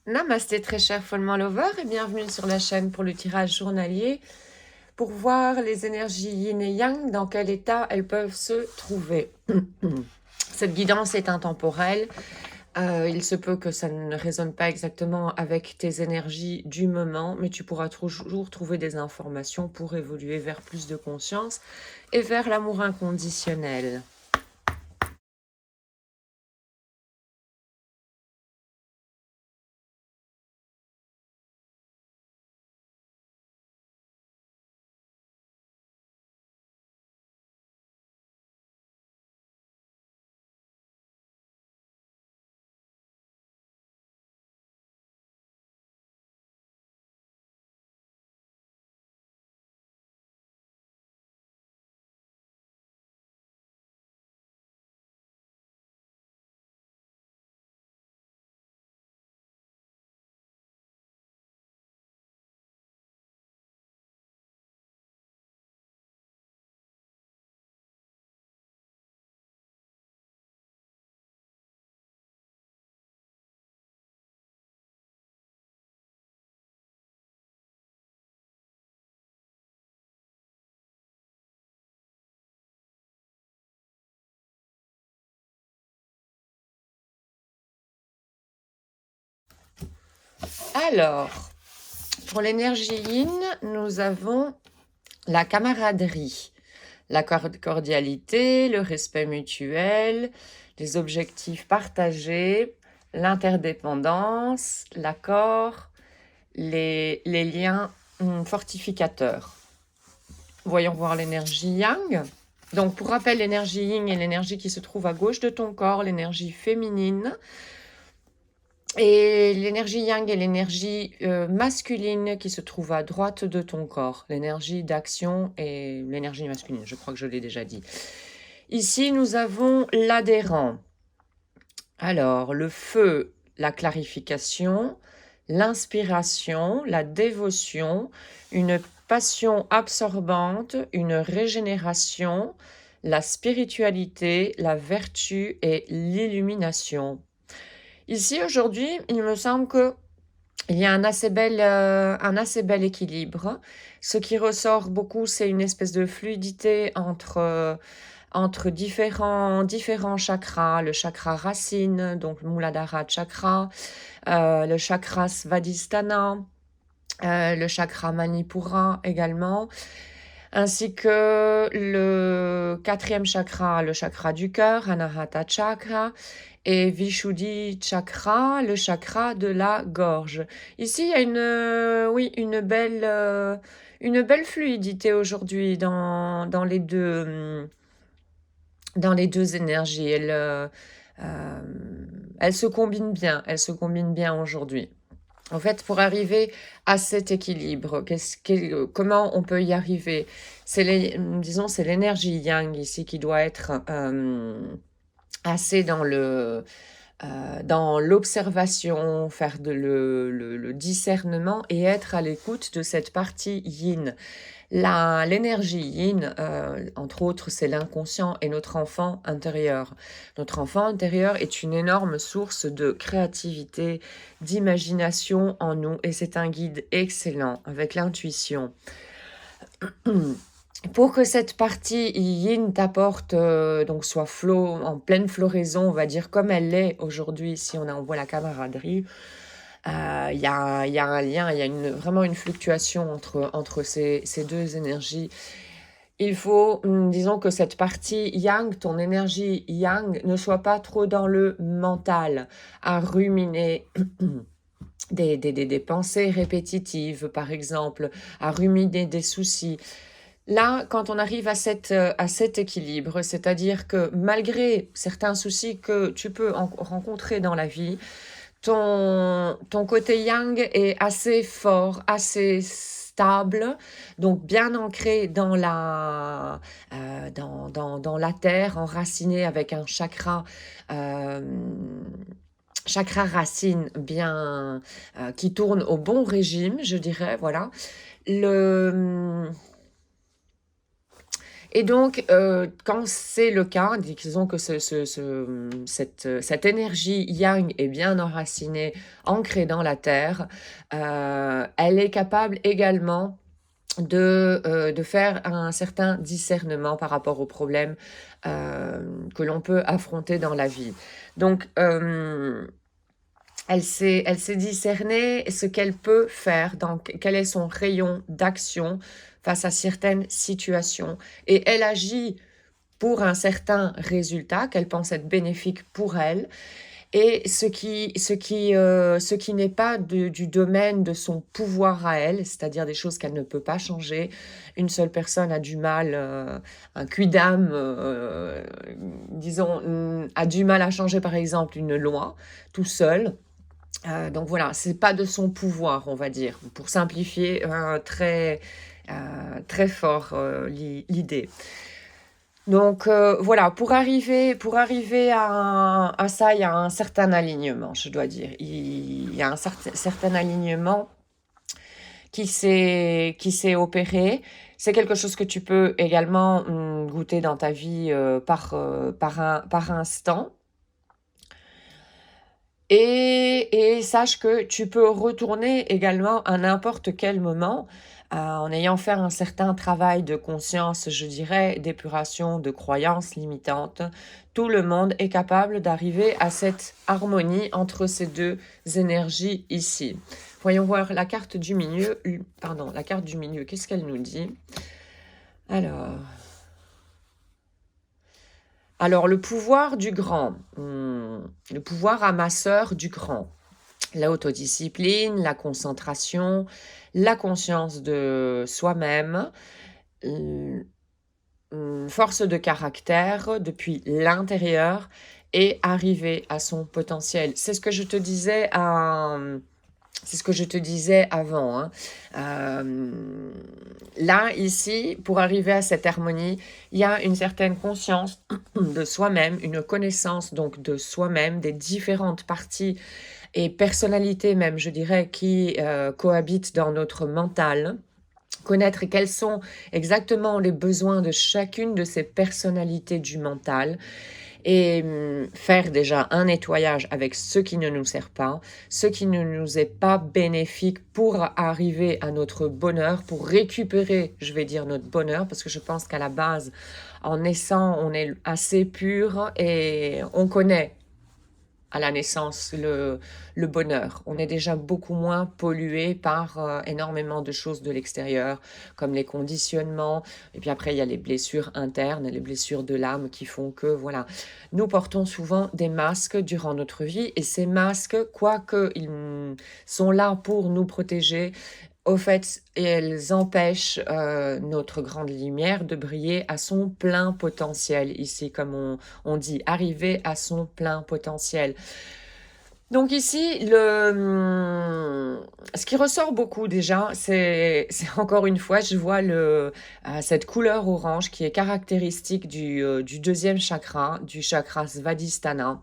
Namasté très cher Follement Lover et bienvenue sur la chaîne pour le tirage journalier pour voir les énergies yin et yang, dans quel état elles peuvent se trouver. Cette guidance est intemporelle. Il se peut que ça ne résonne pas exactement avec tes énergies du moment, mais tu pourras toujours trouver des informations pour évoluer vers plus de conscience et vers l'amour inconditionnel. Alors, pour l'énergie yin, nous avons la camaraderie, la cordialité, le respect mutuel, les objectifs partagés, l'interdépendance, l'accord, les liens fortificateurs. Voyons voir l'énergie yang. Donc, pour rappel, l'énergie yin est l'énergie qui se trouve à gauche de ton corps, l'énergie féminine. Et l'énergie yang est l'énergie masculine qui se trouve à droite de ton corps, l'énergie d'action et l'énergie masculine, je crois que je l'ai déjà dit. Ici, nous avons l'adhérent. Alors, le feu, la clarification, l'inspiration, la dévotion, une passion absorbante, une régénération, la spiritualité, la vertu et l'illumination. Ici, aujourd'hui, il me semble qu'il y a un assez bel équilibre. Ce qui ressort beaucoup, c'est une espèce de fluidité entre différents chakras. Le chakra racine, donc Muladhara chakra, le chakra Svadhisthana, le chakra Manipura également, ainsi que le 4e chakra, le chakra du cœur, Anahata chakra, et Vishuddhi chakra, le chakra de la gorge. Ici, il y a une belle fluidité aujourd'hui dans les deux énergies. Elles se combinent bien, aujourd'hui. En fait, pour arriver à cet équilibre, comment on peut y arriver? Disons, c'est l'énergie yang ici qui doit être assez dans l'observation, faire le discernement et être à l'écoute de cette partie yin. L'énergie yin, entre autres, c'est l'inconscient et notre enfant intérieur. Notre enfant intérieur est une énorme source de créativité, d'imagination en nous, et c'est un guide excellent avec l'intuition. Pour que cette partie yin t'apporte, donc soit en pleine floraison, on va dire comme elle l'est aujourd'hui, si on voit la camaraderie, il y a un lien, il y a vraiment une fluctuation entre ces deux énergies. Il faut, disons que cette partie yang, ton énergie yang, ne soit pas trop dans le mental, à ruminer des pensées répétitives, par exemple, à ruminer des soucis. Là, quand on arrive à cet équilibre, c'est-à-dire que malgré certains soucis que tu peux rencontrer dans la vie, ton côté yang est assez fort, assez stable, donc bien ancré dans la terre, enraciné avec un chakra racine bien qui tourne au bon régime, je dirais, voilà. Et donc, quand c'est le cas, disons que cette énergie yang est bien enracinée, ancrée dans la terre, elle est capable également de faire un certain discernement par rapport aux problèmes que l'on peut affronter dans la vie. Donc, elle sait discerner ce qu'elle peut faire, donc quel est son rayon d'action face à certaines situations. Et elle agit pour un certain résultat qu'elle pense être bénéfique pour elle. Et ce qui n'est pas du domaine de son pouvoir à elle, c'est-à-dire des choses qu'elle ne peut pas changer. Une seule personne a du mal, un quidam, disons, a du mal à changer par exemple une loi tout seul. Donc voilà, c'est pas de son pouvoir, on va dire, pour simplifier très fort l'idée. Donc voilà, pour arriver à ça, il y a un certain alignement, je dois dire. Il y a un certain alignement qui s'est opéré. C'est quelque chose que tu peux également goûter dans ta vie par instant. Et sache que tu peux retourner également à n'importe quel moment en ayant fait un certain travail de conscience, je dirais, d'épuration de croyances limitantes. Tout le monde est capable d'arriver à cette harmonie entre ces deux énergies ici. Voyons voir la carte du milieu. Pardon, la carte du milieu, qu'est-ce qu'elle nous dit? Alors, le pouvoir du grand, le pouvoir amasseur du grand, l'autodiscipline, la concentration, la conscience de soi-même, force de caractère depuis l'intérieur et arriver à son potentiel. C'est ce que je te disais c'est ce que je te disais avant. Hein. Là, ici, pour arriver à cette harmonie, il y a une certaine conscience de soi-même, une connaissance donc de soi-même, des différentes parties et personnalités même, je dirais, qui cohabitent dans notre mental. Connaître quels sont exactement les besoins de chacune de ces personnalités du mental et faire déjà un nettoyage avec ce qui ne nous sert pas, ce qui ne nous est pas bénéfique pour arriver à notre bonheur, pour récupérer, je vais dire, notre bonheur, parce que je pense qu'à la base, en naissant, on est assez pur et on connaît à la naissance le bonheur. On est déjà beaucoup moins pollué par énormément de choses de l'extérieur, comme les conditionnements, et puis après il y a les blessures internes, les blessures de l'âme qui font que, voilà, nous portons souvent des masques durant notre vie, et ces masques, quoique ils sont là pour nous protéger, au fait, elles empêchent notre grande lumière de briller à son plein potentiel, ici, comme on dit, arriver à son plein potentiel. Donc ici, ce qui ressort beaucoup déjà, c'est encore une fois, je vois cette couleur orange qui est caractéristique du deuxième chakra, du chakra Svadhisthana,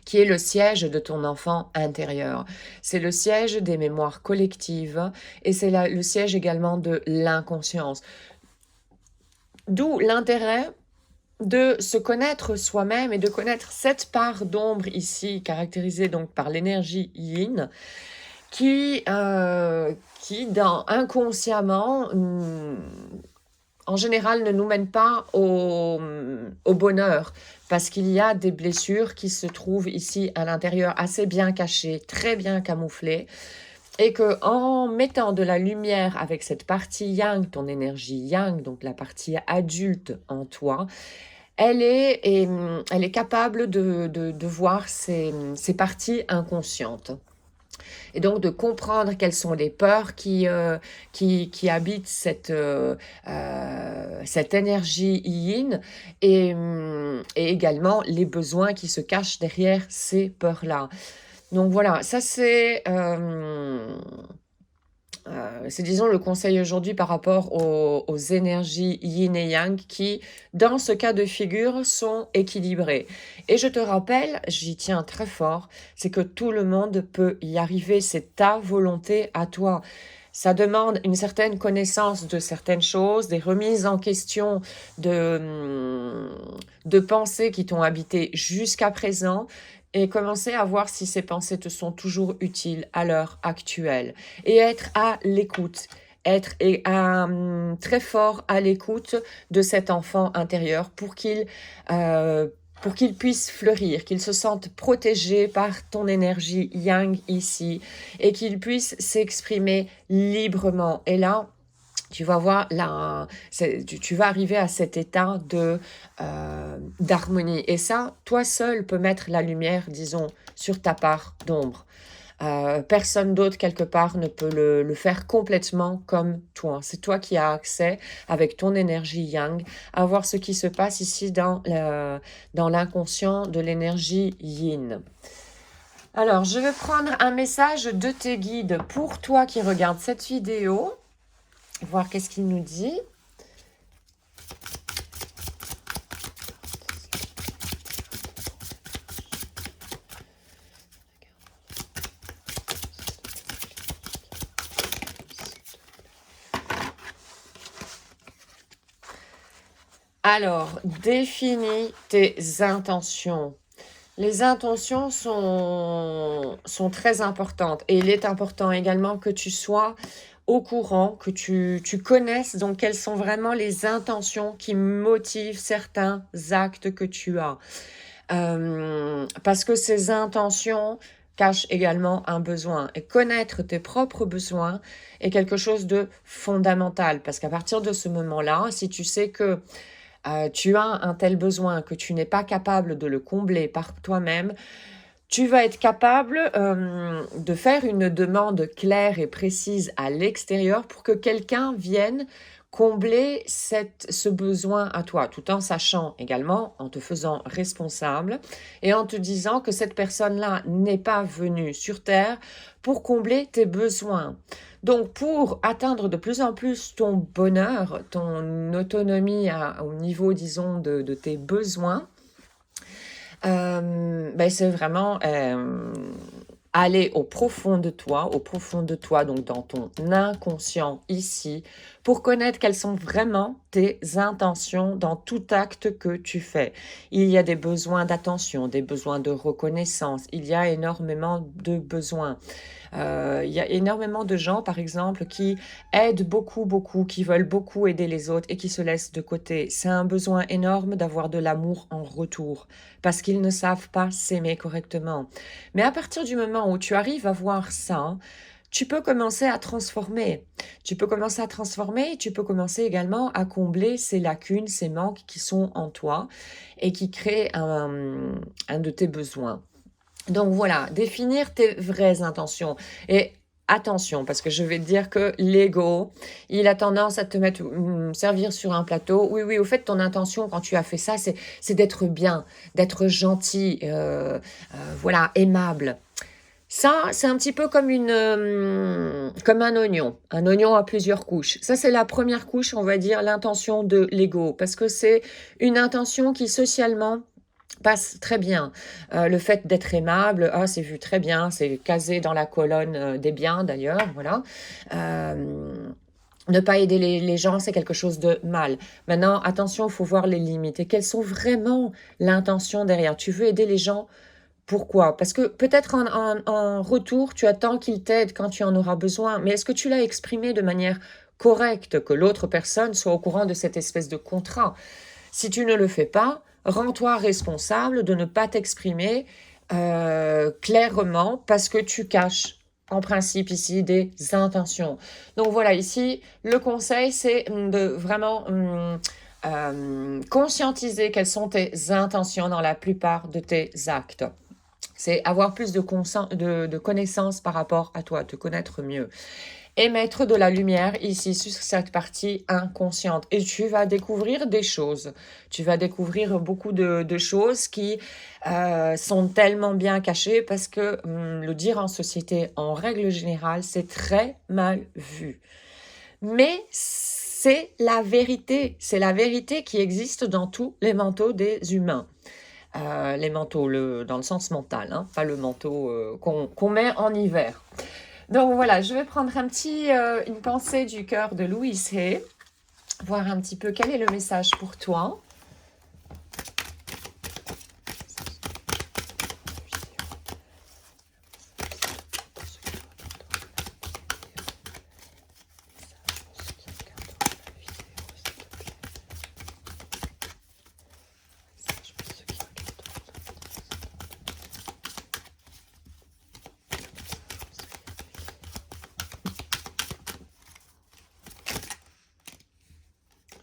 qui est le siège de ton enfant intérieur. C'est le siège des mémoires collectives et c'est le siège également de l'inconscience. D'où l'intérêt de se connaître soi-même et de connaître cette part d'ombre ici, caractérisée donc par l'énergie yin, qui inconsciemment, en général, ne nous mène pas au bonheur, parce qu'il y a des blessures qui se trouvent ici à l'intérieur, assez bien cachées, très bien camouflées, et que en mettant de la lumière avec cette partie yang, ton énergie yang, donc la partie adulte en toi, elle est capable de voir ces parties inconscientes. Et donc de comprendre quelles sont les peurs qui habitent cette énergie yin et également les besoins qui se cachent derrière ces peurs-là. Donc voilà, ça c'est, disons, le conseil aujourd'hui par rapport aux énergies yin et yang qui, dans ce cas de figure, sont équilibrées. Et je te rappelle, j'y tiens très fort, c'est que tout le monde peut y arriver, c'est ta volonté à toi. Ça demande une certaine connaissance de certaines choses, des remises en question de pensées qui t'ont habité jusqu'à présent et commencer à voir si ces pensées te sont toujours utiles à l'heure actuelle et être à l'écoute. Être très fort à l'écoute de cet enfant intérieur pour qu'il puisse fleurir, qu'il se sente protégé par ton énergie yang ici et qu'il puisse s'exprimer librement. Et là, tu vas voir, tu vas arriver à cet état d'harmonie. Et ça, toi seul peux mettre la lumière, disons, sur ta part d'ombre. Personne d'autre quelque part ne peut le faire complètement comme toi. C'est toi qui as accès avec ton énergie yang à voir ce qui se passe ici dans l'inconscient de l'énergie yin. Alors, je vais prendre un message de tes guides pour toi qui regarde cette vidéo, voir qu'est-ce qu'il nous dit. Alors, définis tes intentions. Les intentions sont très importantes et il est important également que tu sois au courant, que tu connaisses donc quelles sont vraiment les intentions qui motivent certains actes que tu as. Parce que ces intentions cachent également un besoin. Et connaître tes propres besoins est quelque chose de fondamental parce qu'à partir de ce moment-là, si tu sais que tu as un tel besoin que tu n'es pas capable de le combler par toi-même, tu vas être capable de faire une demande claire et précise à l'extérieur pour que quelqu'un vienne combler ce besoin à toi, tout en sachant également, en te faisant responsable et en te disant que cette personne-là n'est pas venue sur Terre pour combler tes besoins. Donc, pour atteindre de plus en plus ton bonheur, ton autonomie au niveau, disons, de tes besoins, c'est vraiment aller au profond de toi, donc dans ton inconscient ici, pour connaître quelles sont vraiment tes intentions dans tout acte que tu fais. Il y a des besoins d'attention, des besoins de reconnaissance, il y a énormément de besoins. Il y a énormément de gens, par exemple, qui aident beaucoup, qui veulent beaucoup aider les autres et qui se laissent de côté. C'est un besoin énorme d'avoir de l'amour en retour parce qu'ils ne savent pas s'aimer correctement. Mais à partir du moment où tu arrives à voir ça, tu peux commencer à transformer. Tu peux commencer à transformer, tu peux commencer également à combler ces lacunes, ces manques qui sont en toi et qui créent un de tes besoins. Donc voilà, définir tes vraies intentions. Et attention, parce que je vais te dire que l'ego, il a tendance à te mettre, servir sur un plateau. Oui, au fait, ton intention, quand tu as fait ça, c'est d'être bien, d'être gentil, voilà, aimable. Ça, c'est un petit peu comme comme un oignon à plusieurs couches. Ça, c'est la première couche, on va dire, l'intention de l'ego, parce que c'est une intention qui, socialement, passe très bien. Le fait d'être aimable, c'est vu très bien, c'est casé dans la colonne des biens d'ailleurs, voilà. Ne pas aider les gens, c'est quelque chose de mal. Maintenant, attention, il faut voir les limites et quelles sont vraiment l'intention derrière. Tu veux aider les gens, pourquoi? Parce que peut-être en retour, tu attends qu'ils t'aident quand tu en auras besoin, mais est-ce que tu l'as exprimé de manière correcte, que l'autre personne soit au courant de cette espèce de contrat? Si tu ne le fais pas, rends-toi responsable de ne pas t'exprimer clairement parce que tu caches en principe ici des intentions. Donc voilà, ici, le conseil, c'est de vraiment conscientiser quelles sont tes intentions dans la plupart de tes actes. C'est avoir plus de connaissances par rapport à toi, te connaître mieux. Et mettre de la lumière ici sur cette partie inconsciente. Et tu vas découvrir des choses. Tu vas découvrir beaucoup de choses qui sont tellement bien cachées parce que le dire en société, en règle générale, c'est très mal vu. Mais c'est la vérité. C'est la vérité qui existe dans tous les manteaux des humains. Les manteaux, dans le sens mental, hein, pas le manteau qu'on met en hiver. Donc voilà, je vais prendre une pensée du cœur de Louise Hay, voir un petit peu quel est le message pour toi.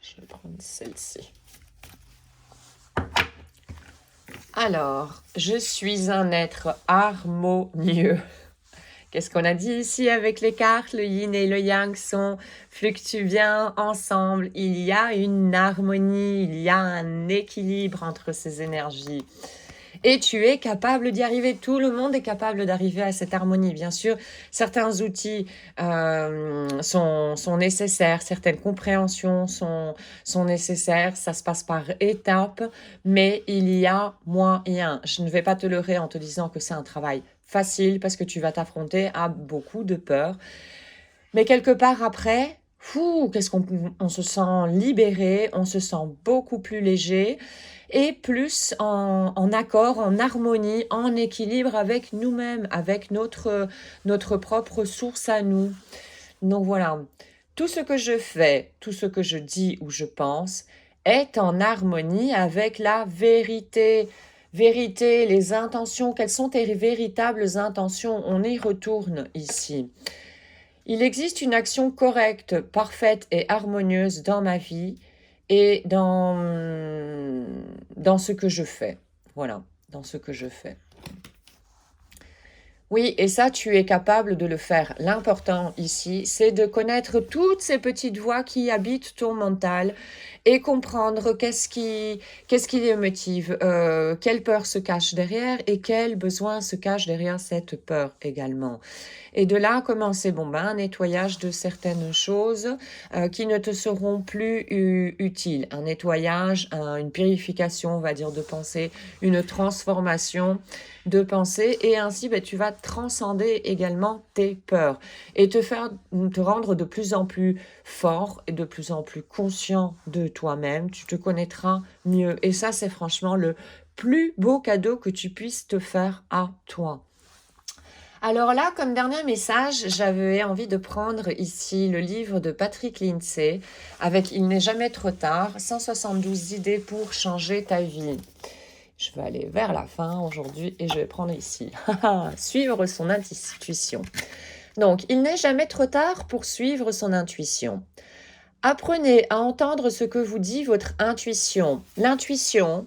Je vais prendre celle-ci. Alors, je suis un être harmonieux. Qu'est-ce qu'on a dit ici avec les cartes? Le yin et le yang fluctuent bien ensemble. Il y a une harmonie, il y a un équilibre entre ces énergies. Et tu es capable d'y arriver. Tout le monde est capable d'arriver à cette harmonie. Bien sûr, certains outils sont nécessaires, certaines compréhensions sont nécessaires. Ça se passe par étapes, mais il y a moyen. Je ne vais pas te leurrer en te disant que c'est un travail facile parce que tu vas t'affronter à beaucoup de peurs. Mais quelque part après, qu'est-ce qu'on se sent libéré, on se sent beaucoup plus léger et plus en accord, en harmonie, en équilibre avec nous-mêmes, avec notre propre source à nous. Donc voilà, tout ce que je fais, tout ce que je dis ou je pense est en harmonie avec la vérité. Vérité, les intentions, quelles sont tes véritables intentions? On y retourne ici. Il existe une action correcte, parfaite et harmonieuse dans ma vie et dans ce que je fais. Voilà, dans ce que je fais. Oui, et ça, tu es capable de le faire. L'important ici, c'est de connaître toutes ces petites voix qui habitent ton mental et comprendre qu'est-ce qui les motive, quelle peur se cache derrière et quel besoin se cache derrière cette peur également. Et de là, commencer un nettoyage de certaines choses qui ne te seront plus utiles. Un nettoyage, une purification, on va dire, de pensée, une transformation de pensée. Et ainsi, tu vas transcender également tes peurs et te rendre de plus en plus fort et de plus en plus conscient de toi-même. Tu te connaîtras mieux. Et ça, c'est franchement le plus beau cadeau que tu puisses te faire à toi. Alors là, comme dernier message, j'avais envie de prendre ici le livre de Patrick Lindsay avec Il n'est jamais trop tard, 172 idées pour changer ta vie. Je vais aller vers la fin aujourd'hui et je vais prendre ici. Suivre son intuition. Donc, il n'est jamais trop tard pour suivre son intuition. Apprenez à entendre ce que vous dit votre intuition. L'intuition,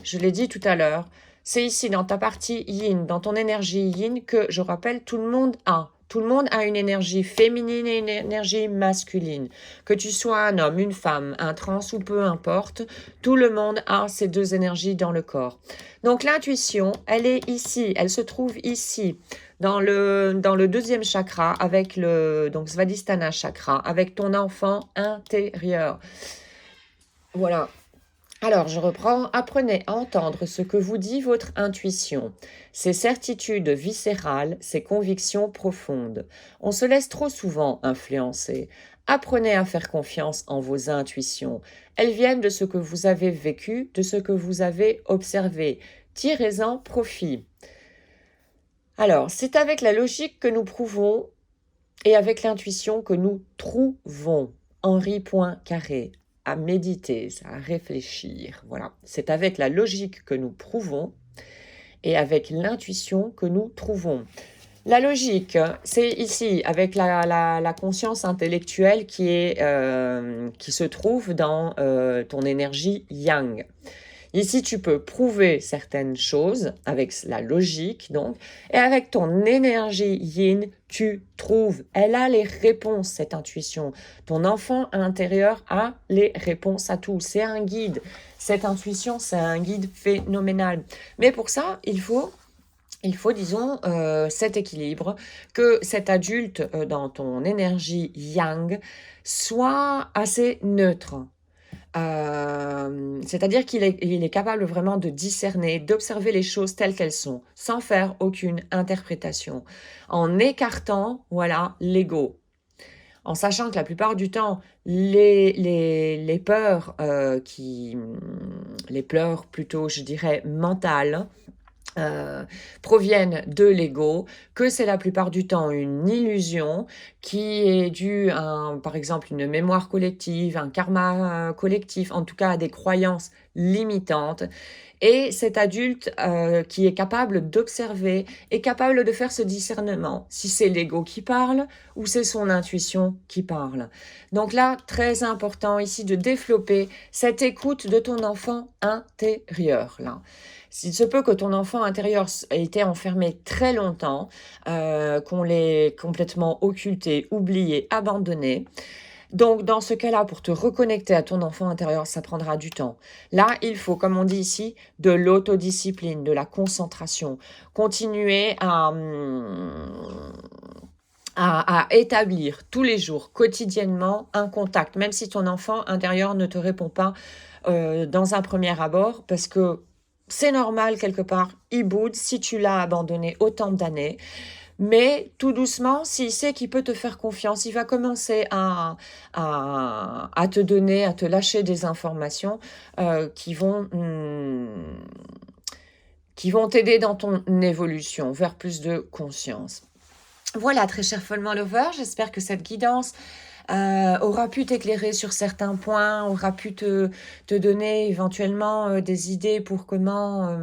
je l'ai dit tout à l'heure, c'est ici dans ta partie yin, dans ton énergie yin que, je rappelle, tout le monde a. Tout le monde a une énergie féminine et une énergie masculine. Que tu sois un homme, une femme, un trans ou peu importe, tout le monde a ces deux énergies dans le corps. Donc l'intuition, elle est ici, elle se trouve ici, dans le deuxième chakra, avec donc Svadhisthana chakra, avec ton enfant intérieur. Voilà. Alors, je reprends. Apprenez à entendre ce que vous dit votre intuition, ses certitudes viscérales, ses convictions profondes. On se laisse trop souvent influencer. Apprenez à faire confiance en vos intuitions. Elles viennent de ce que vous avez vécu, de ce que vous avez observé. Tirez-en profit. Alors, c'est avec la logique que nous prouvons et avec l'intuition que nous trouvons. Henri Poincaré. À méditer, à réfléchir. Voilà, c'est avec la logique que nous prouvons et avec l'intuition que nous trouvons. La logique, c'est ici, avec la conscience intellectuelle qui se trouve dans ton énergie yang. Ici, tu peux prouver certaines choses avec la logique, donc, et avec ton énergie yin, tu trouves. Elle a les réponses, cette intuition. Ton enfant intérieur a les réponses à tout. C'est un guide. Cette intuition, c'est un guide phénoménal. Mais pour ça, il faut, disons, cet équilibre, que cet adulte dans ton énergie yang soit assez neutre. C'est-à-dire il est capable vraiment de discerner, d'observer les choses telles qu'elles sont, sans faire aucune interprétation, en écartant, voilà, l'ego. En sachant que la plupart du temps, les peurs, les peurs plutôt, je dirais, mentales, proviennent de l'ego, que c'est la plupart du temps une illusion qui est due à, par exemple, une mémoire collective, un karma collectif, en tout cas à des croyances limitantes. Et cet adulte qui est capable d'observer, est capable de faire ce discernement, si c'est l'ego qui parle ou c'est son intuition qui parle. Donc là, très important ici de développer cette écoute de ton enfant intérieur. Là. Il se peut que ton enfant intérieur ait été enfermé très longtemps, qu'on l'ait complètement occulté, oublié, abandonné. Donc, dans ce cas-là, pour te reconnecter à ton enfant intérieur, ça prendra du temps. Là, il faut, comme on dit ici, de l'autodiscipline, de la concentration. Continuer à établir tous les jours, quotidiennement, un contact, même si ton enfant intérieur ne te répond pas dans un premier abord, parce que c'est normal quelque part, il boude si tu l'as abandonné autant d'années. Mais tout doucement, s'il sait qu'il peut te faire confiance, il va commencer à te donner, à te lâcher des informations qui vont t'aider dans ton évolution vers plus de conscience. Voilà, très cher Follement Lover, j'espère que cette guidance aura pu t'éclairer sur certains points, aura pu te donner éventuellement des idées pour comment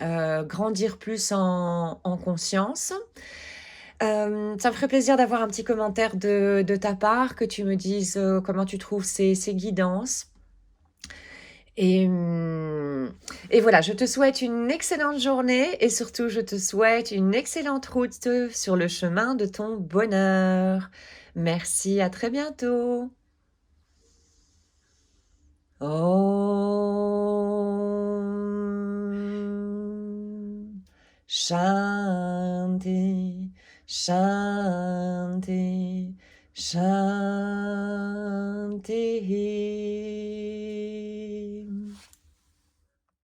grandir plus en conscience. Ça me ferait plaisir d'avoir un petit commentaire de ta part, que tu me dises comment tu trouves ces guidances. Et voilà, je te souhaite une excellente journée et surtout, je te souhaite une excellente route sur le chemin de ton bonheur. Merci, à très bientôt. Om Shanti, Shanti, Shanti.